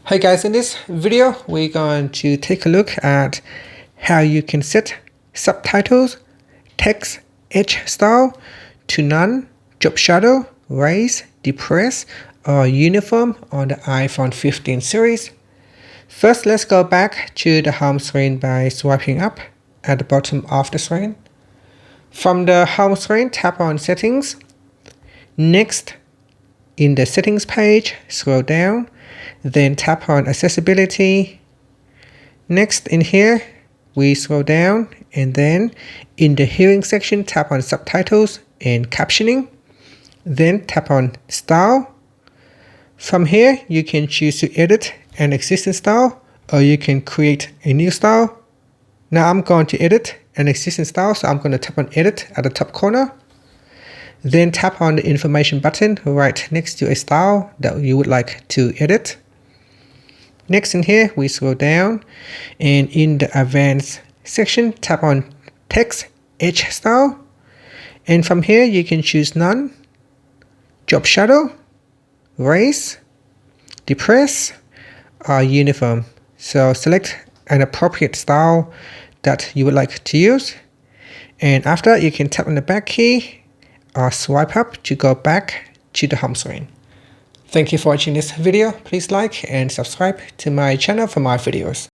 Hi guys, in this video we're going to take a look at how you can set subtitles text edge style to none, drop shadow, raise, depress, or uniform on the iPhone 15 series. First, let's go back to the home screen by swiping up at the bottom of the screen. From the home screen, tap on Settings. Next, in the Settings page, scroll down, then tap on Accessibility. Next, in here, we scroll down, and then in the Hearing section, tap on Subtitles and Captioning. Then tap on Style. From here, you can choose to edit an existing style, or you can create a new style. Now I'm going to edit an existing style, so I'm going to tap on Edit at the top corner. Then tap on the information button right next to a style that you would like to edit. Next, in here, we scroll down, and in the Advanced section, tap on Text Edge Style. And from here, you can choose None, Drop Shadow, Raise, Depress, or Uniform. So select an appropriate style that you would like to use. And after, you can tap on the back key or swipe up to go back to the home screen. Thank you for watching this video. Please like and subscribe to my channel for more videos.